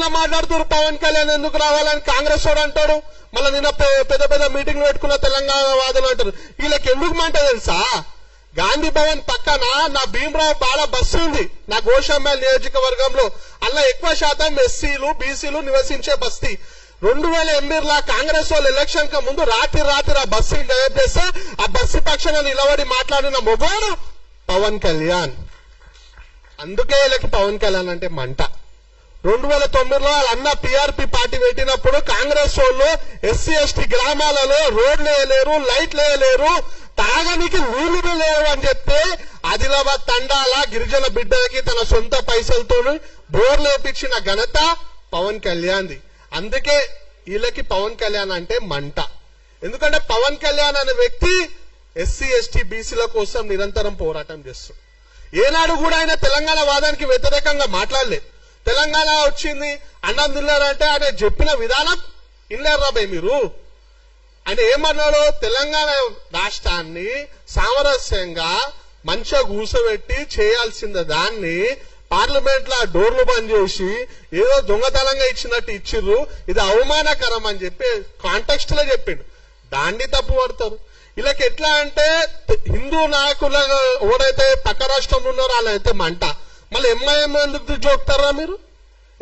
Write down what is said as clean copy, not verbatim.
అసెంబ్లీలో మాట్లాడుతున్నారు పవన్ కళ్యాణ్ ఎందుకు రావాలని కాంగ్రెస్ వాడు అంటాడు. మళ్ళీ నిన్న పెద్ద పెద్ద మీటింగ్లు పెట్టుకున్న తెలంగాణ వాదులు అంటారు. వీళ్ళకి ఎందుకు మాట తెలుసా? గాంధీ భవన్ పక్కన నా భీమరావు బాల బస్సు ఉంది, నా గోషామల్ నియోజకవర్గంలో. అలా ఎక్కువ శాతం ఎస్సీలు బీసీలు నివసించే బస్తీ. 2008 కాంగ్రెస్ వాళ్ళు ఎలక్షన్ కి ముందు రాత్రి ఆ బస్సు డైవర్ట్ చేస్తే ఆ బస్సు పక్షాన నిలబడి మాట్లాడిన మొబైల్ పవన్ కళ్యాణ్. అందుకే వీళ్ళకి పవన్ కళ్యాణ్ అంటే మంట. 2009 అన్న టీఆర్పీ పార్టీ పెట్టినప్పుడు కాంగ్రెస్ వాళ్ళు ఎస్సీ ఎస్టీ గ్రామాలలో రోడ్లు వేయలేరు, లైట్లు వేయలేరు, తాగనికి నీళ్లు లేవు అని చెప్తే ఆదిలాబాద్ తండాల గిరిజన బిడ్డలకి తన సొంత పైసలతో బోర్లు వేపించిన ఘనత పవన్ కళ్యాణ్ది. అందుకే వీళ్ళకి పవన్ కళ్యాణ్ అంటే మంట. ఎందుకంటే పవన్ కళ్యాణ్ అనే వ్యక్తి ఎస్సీ ఎస్టీ బీసీల కోసం నిరంతరం పోరాటం చేస్తాడు. ఏనాడు కూడా ఆయన తెలంగాణ వాదానికి వ్యతిరేకంగా మాట్లాడలేదు. తెలంగాణ వచ్చింది అన్నం తిన్నారంటే ఆయన చెప్పిన విధానం ఇల్లారు రాబాయ్ మీరు. ఆయన ఏమన్నాడు? తెలంగాణ రాష్ట్రాన్ని సామరస్యంగా మంచిగా కూర్చోబెట్టి చేయాల్సిన దాన్ని పార్లమెంట్ లో డోర్లు బంద్ చేసి ఏదో దొంగతనంగా ఇచ్చినట్టు ఇచ్చిర్రు, ఇది అవమానకరం అని చెప్పి కాంటెక్స్ట్ లో చెప్పిండు. దాన్ని తప్పు పడతారు. వీళ్ళకి ఎట్లా అంటే హిందూ నాయకులు ఎవరైతే పక్క రాష్ట్రంలో ఉన్నారో వాళ్ళైతే మంట. మళ్ళీ ఎంఐఎం ఎందుకు జోక్తారా మీరు?